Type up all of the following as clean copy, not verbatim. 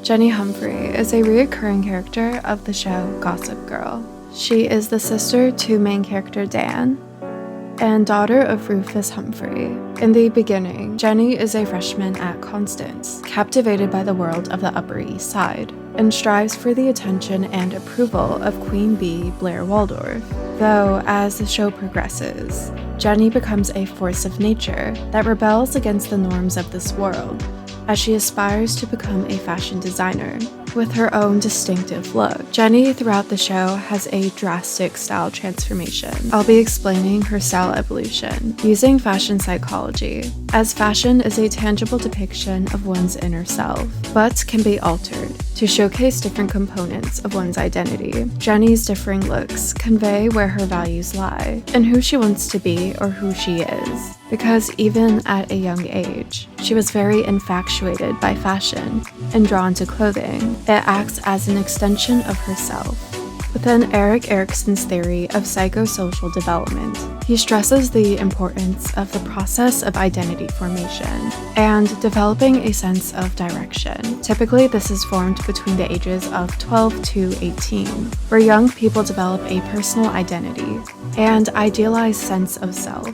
Jenny Humphrey is a recurring character of the show Gossip Girl. She is the sister to main character Dan and daughter of Rufus Humphrey. In the beginning, Jenny is a freshman at Constance, captivated by the world of the Upper East Side, and strives for the attention and approval of Queen Bee Blair Waldorf. Though, as the show progresses, Jenny becomes a force of nature that rebels against the norms of this world, as she aspires to become a fashion designer with her own distinctive look. Jenny, throughout the show, has a drastic style transformation. I'll be explaining her style evolution using fashion psychology, as fashion is a tangible depiction of one's inner self, but can be altered to showcase different components of one's identity. Jenny's differing looks convey where her values lie and who she wants to be or who she is, because even at a young age, she was very infatuated by fashion and drawn to clothing. It acts as an extension of herself. Within Erik Erikson's theory of psychosocial development, he stresses the importance of the process of identity formation and developing a sense of direction. Typically, this is formed between the ages of 12 to 18, where young people develop a personal identity and idealized sense of self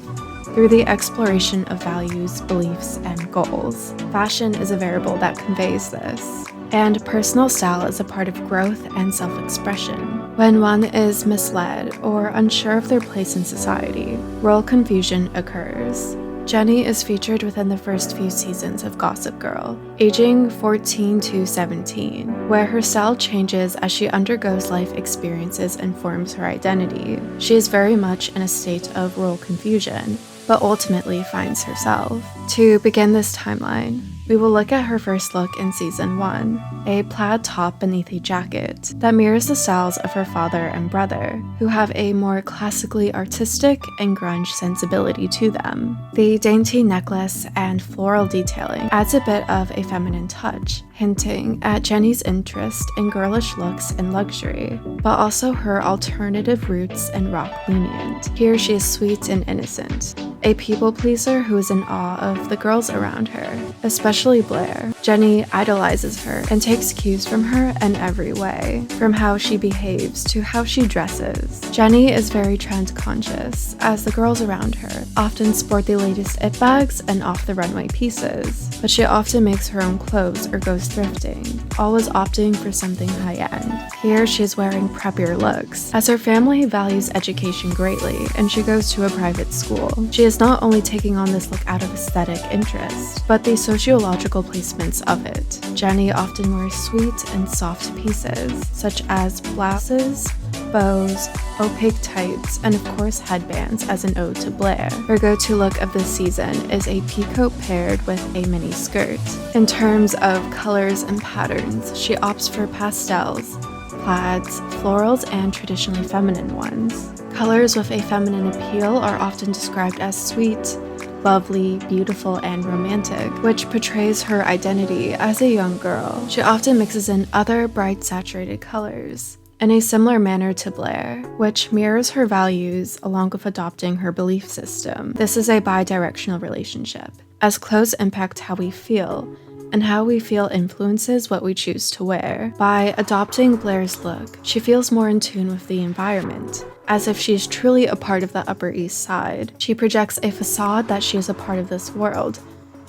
through the exploration of values, beliefs, and goals. Fashion is a variable that conveys this, and personal style is a part of growth and self-expression. When one is misled or unsure of their place in society, role confusion occurs. Jenny is featured within the first few seasons of Gossip Girl, aging 14 to 17, where her style changes as she undergoes life experiences and forms her identity. She is very much in a state of role confusion, but ultimately finds herself. To begin this timeline, we will look at her first look in Season 1, a plaid top beneath a jacket that mirrors the styles of her father and brother, who have a more classically artistic and grunge sensibility to them. The dainty necklace and floral detailing adds a bit of a feminine touch, hinting at Jenny's interest in girlish looks and luxury, but also her alternative roots and rock lenient. Here she is sweet and innocent, a people pleaser who is in awe of the girls around her, especially Blair. Jenny idolizes her and takes cues from her in every way, from how she behaves to how she dresses. Jenny is very trend conscious, as the girls around her often sport the latest it bags and off-the-runway pieces, but she often makes her own clothes or goes thrifting, always opting for something high-end. Here she is wearing preppier looks, as her family values education greatly and she goes to a private school. She is not only taking on this look out of aesthetic interest, but the sociological placements of it. Jenny often wears sweet and soft pieces, such as blouses, bows, opaque tights, and of course headbands as an ode to Blair. Her go-to look of this season is a peacoat paired with a mini skirt. In terms of colors and patterns, she opts for pastels, plaids, florals, and traditionally feminine ones. Colors with a feminine appeal are often described as sweet, lovely, beautiful, and romantic, which portrays her identity as a young girl. She often mixes in other bright, saturated colors in a similar manner to Blair, which mirrors her values along with adopting her belief system. This is a bi-directional relationship, as clothes impact how we feel, and how we feel influences what we choose to wear. By adopting Blair's look, she feels more in tune with the environment, as if she is truly a part of the Upper East Side. She projects a facade that she is a part of this world,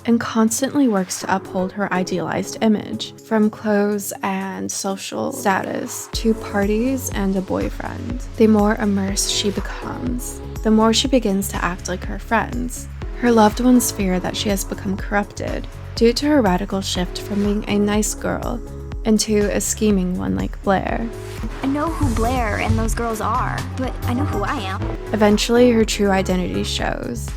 and constantly works to uphold her idealized image, from clothes and social status to parties and a boyfriend. The more immersed she becomes, the more she begins to act like her friends. Her loved ones fear that she has become corrupted due to her radical shift from being a nice girl into a scheming one like Blair. I know who Blair and those girls are, but I know who I am. Eventually, her true identity shows,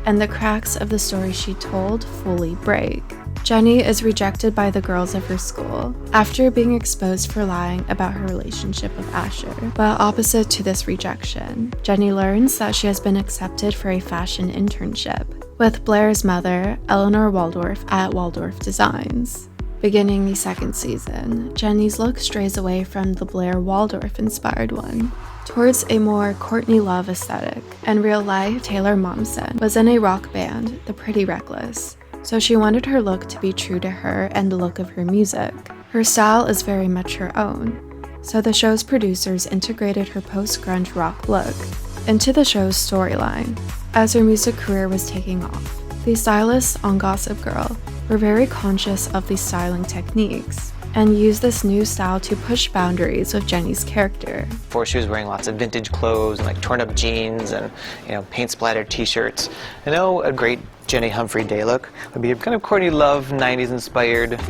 and the cracks of the story she told fully break. Jenny is rejected by the girls of her school after being exposed for lying about her relationship with Asher. But opposite to this rejection, Jenny learns that she has been accepted for a fashion internship with Blair's mother, Eleanor Waldorf, at Waldorf Designs. Beginning the second season, Jenny's look strays away from the Blair Waldorf-inspired one towards a more Courtney Love aesthetic. In real life, Taylor Momsen was in a rock band, The Pretty Reckless, so she wanted her look to be true to her and the look of her music. Her style is very much her own, so the show's producers integrated her post-grunge rock look into the show's storyline as her music career was taking off. The stylists on Gossip Girl were very conscious of these styling techniques and used this new style to push boundaries with Jenny's character. Before, she was wearing lots of vintage clothes and like torn up jeans and paint splattered t-shirts. I know a great Jenny Humphrey day look would be a kind of Courtney Love 90s inspired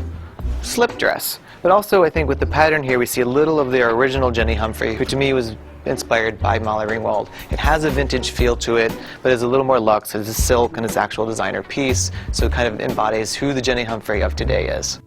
slip dress. But also I think with the pattern here we see a little of the original Jenny Humphrey, who to me was inspired by Molly Ringwald. It has a vintage feel to it, but it's a little more luxe. It's a silk and it's actual designer piece, so it kind of embodies who the Jenny Humphrey of today is.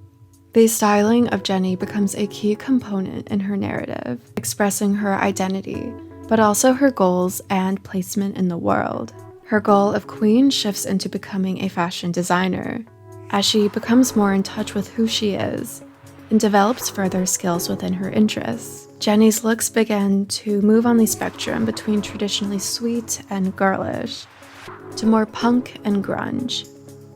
The styling of Jenny becomes a key component in her narrative, expressing her identity, but also her goals and placement in the world. Her goal of queen shifts into becoming a fashion designer, as she becomes more in touch with who she is and develops further skills within her interests. Jenny's looks begin to move on the spectrum between traditionally sweet and girlish to more punk and grunge.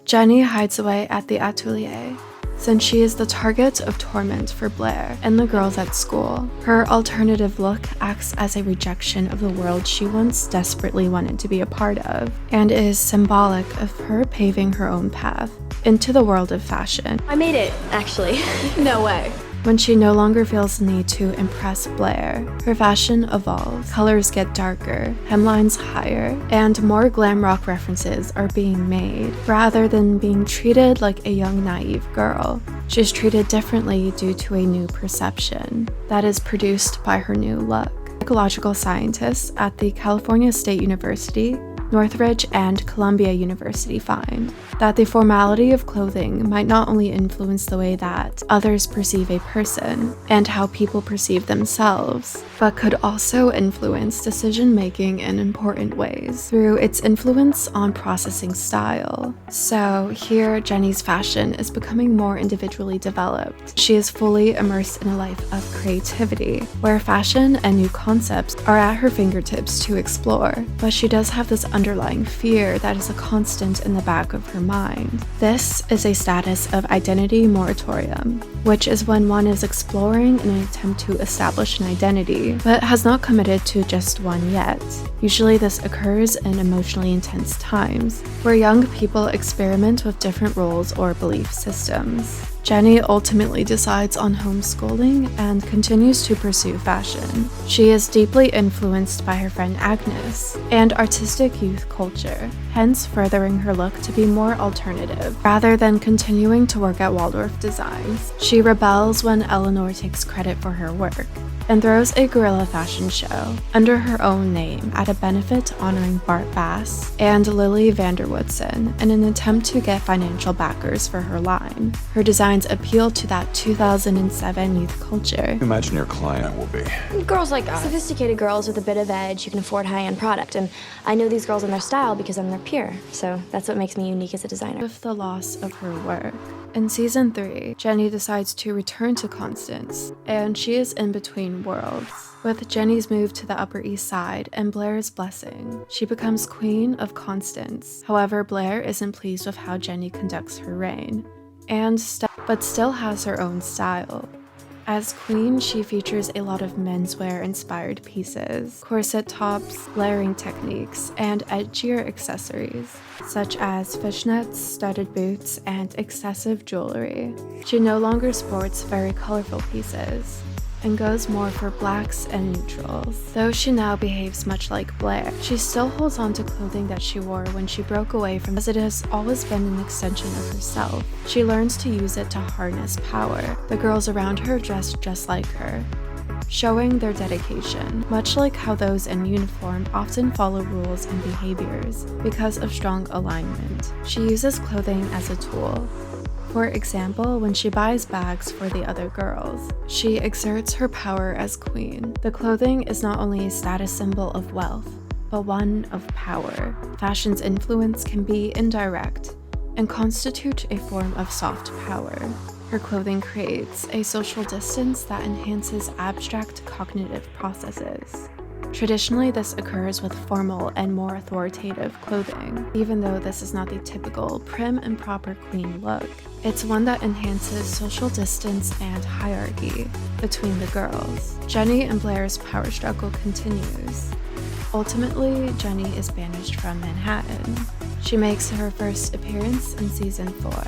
Jenny hides away at the atelier, since she is the target of torment for Blair and the girls at school. Her alternative look acts as a rejection of the world she once desperately wanted to be a part of, and is symbolic of her paving her own path into the world of fashion. I made it, actually. No way. When she no longer feels the need to impress Blair, her fashion evolves. Colors get darker, hemlines higher, and more glam rock references are being made. Rather than being treated like a young, naive girl, she's treated differently due to a new perception that is produced by her new look. Psychological scientists at the California State University, Northridge, and Columbia University find that the formality of clothing might not only influence the way that others perceive a person and how people perceive themselves, but could also influence decision-making in important ways through its influence on processing style. So here, Jenny's fashion is becoming more individually developed. She is fully immersed in a life of creativity, where fashion and new concepts are at her fingertips to explore, but she does have this underlying fear that is a constant in the back of her mind. This is a status of identity moratorium, which is when one is exploring in an attempt to establish an identity, but has not committed to just one yet. Usually this occurs in emotionally intense times, where young people experiment with different roles or belief systems. Jenny ultimately decides on homeschooling and continues to pursue fashion. She is deeply influenced by her friend Agnes and artistic youth culture, hence furthering her look to be more alternative. Rather than continuing to work at Waldorf Designs, she rebels when Eleanor takes credit for her work and throws a guerrilla fashion show under her own name at a benefit honoring Bart Bass and Lily Vanderwoodson in an attempt to get financial backers for her line. Her designs appeal to that 2007 youth culture. Imagine your client will be. Girls like us. Sophisticated girls with a bit of edge who can afford high-end product. And I know these girls and their style because I'm their peer. So that's what makes me unique as a designer. With the loss of her work. In season 3, Jenny decides to return to Constance, and she is in between worlds. With Jenny's move to the Upper East Side and Blair's blessing, she becomes Queen of Constance. However, Blair isn't pleased with how Jenny conducts her reign, but still has her own style. As queen, she features a lot of menswear-inspired pieces, corset tops, layering techniques, and edgier accessories, such as fishnets, studded boots, and excessive jewelry. She no longer sports very colorful pieces, and goes more for blacks and neutrals. Though she now behaves much like Blair, she still holds on to clothing that she wore when she broke away from, as it has always been an extension of herself. She learns to use it to harness power. The girls around her dress just like her, showing their dedication, much like how those in uniform often follow rules and behaviors because of strong alignment. She uses clothing as a tool. For example, when she buys bags for the other girls, she exerts her power as queen. The clothing is not only a status symbol of wealth, but one of power. Fashion's influence can be indirect and constitute a form of soft power. Her clothing creates a social distance that enhances abstract cognitive processes. Traditionally, this occurs with formal and more authoritative clothing, even though this is not the typical prim and proper queen look. It's one that enhances social distance and hierarchy between the girls. Jenny and Blair's power struggle continues. Ultimately, Jenny is banished from Manhattan. She makes her first appearance in season 4,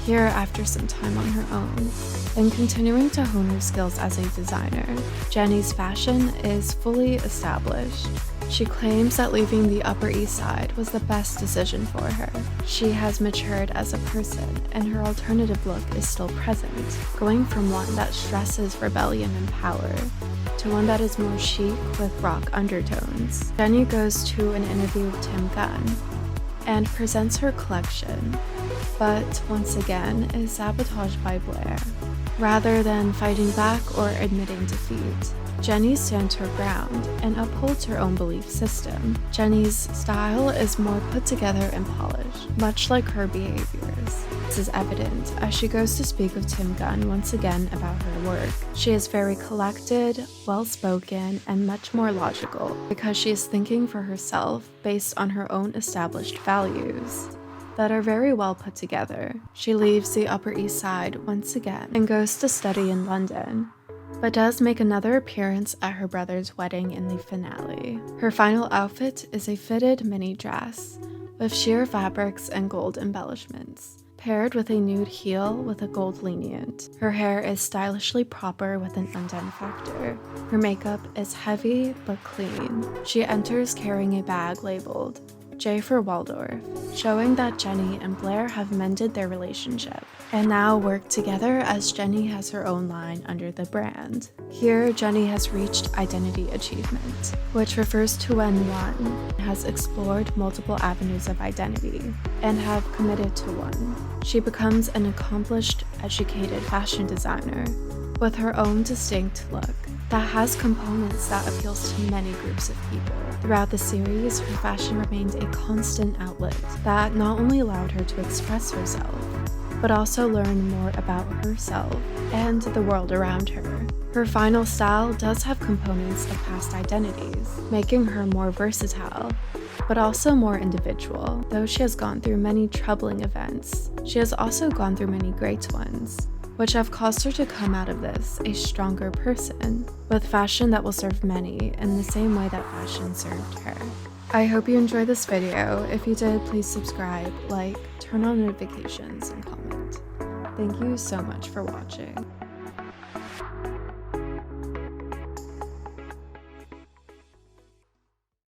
here after some time on her own, and continuing to hone her skills as a designer. Jenny's fashion is fully established. She claims that leaving the Upper East Side was the best decision for her. She has matured as a person, and her alternative look is still present, going from one that stresses rebellion and power to one that is more chic with rock undertones. Jenny goes to an interview with Tim Gunn and presents her collection, but once again is sabotaged by Blair. Rather than fighting back or admitting defeat, Jenny stands her ground and upholds her own belief system. Jenny's style is more put together and polished, much like her behaviors. This is evident as she goes to speak with Tim Gunn once again about her work. She is very collected, well-spoken, and much more logical because she is thinking for herself based on her own established values that are very well put together. She leaves the Upper East Side once again and goes to study in London, but does make another appearance at her brother's wedding in the finale. Her final outfit is a fitted mini dress with sheer fabrics and gold embellishments, paired with a nude heel with a gold lenient. Her hair is stylishly proper with an undone factor. Her makeup is heavy but clean. She enters carrying a bag labeled J for Waldorf, showing that Jenny and Blair have mended their relationship and now work together as Jenny has her own line under the brand. Here, Jenny has reached identity achievement, which refers to when one has explored multiple avenues of identity and have committed to one. She becomes an accomplished, educated fashion designer with her own distinct look that has components that appeals to many groups of people. Throughout the series, her fashion remained a constant outlet that not only allowed her to express herself, but also learn more about herself and the world around her. Her final style does have components of past identities, making her more versatile, but also more individual. Though she has gone through many troubling events, she has also gone through many great ones, which have caused her to come out of this a stronger person, with fashion that will serve many in the same way that fashion served her. I hope you enjoyed this video. If you did, please subscribe, like, turn on notifications, and comment. Thank you so much for watching.